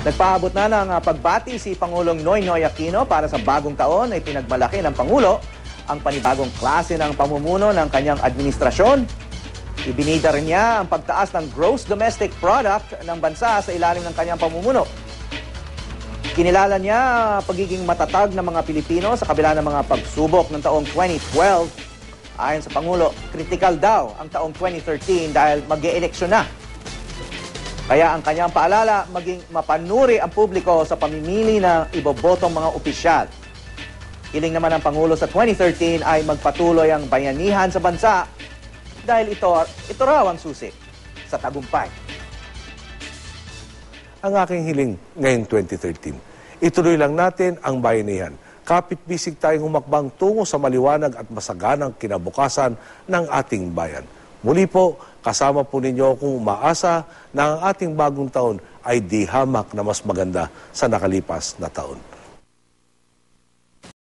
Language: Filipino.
Nagpaabot na ng pagbati si Pangulong Noynoy Aquino para sa bagong taon ay pinagmalaki ng Pangulo ang panibagong klase ng pamumuno ng kanyang administrasyon. Ibinida rin niya ang pagtaas ng gross domestic product ng bansa sa ilalim ng kanyang pamumuno. Kinilala niya pagiging matatag ng mga Pilipino sa kabila ng mga pagsubok ng taong 2012. Ayon sa Pangulo, kritikal daw ang taong 2013 dahil mag-e-eleksyon na. Kaya ang kanyang paalala, maging mapanuri ang publiko sa pamimili ng ibobotong mga opisyal. Hiling naman ng Pangulo sa 2013 ay magpatuloy ang bayanihan sa bansa dahil ito raw ang susi sa tagumpay. Ang aking hiling ngayong 2013, ituloy lang natin ang bayanihan. Kapit-bisig tayong humakbang tungo sa maliwanag at masaganang kinabukasan ng ating bayan. Muli po, kasama po ninyo kung umaasa na ang ating bagong taon ay di hamak na mas maganda sa nakalipas na taon.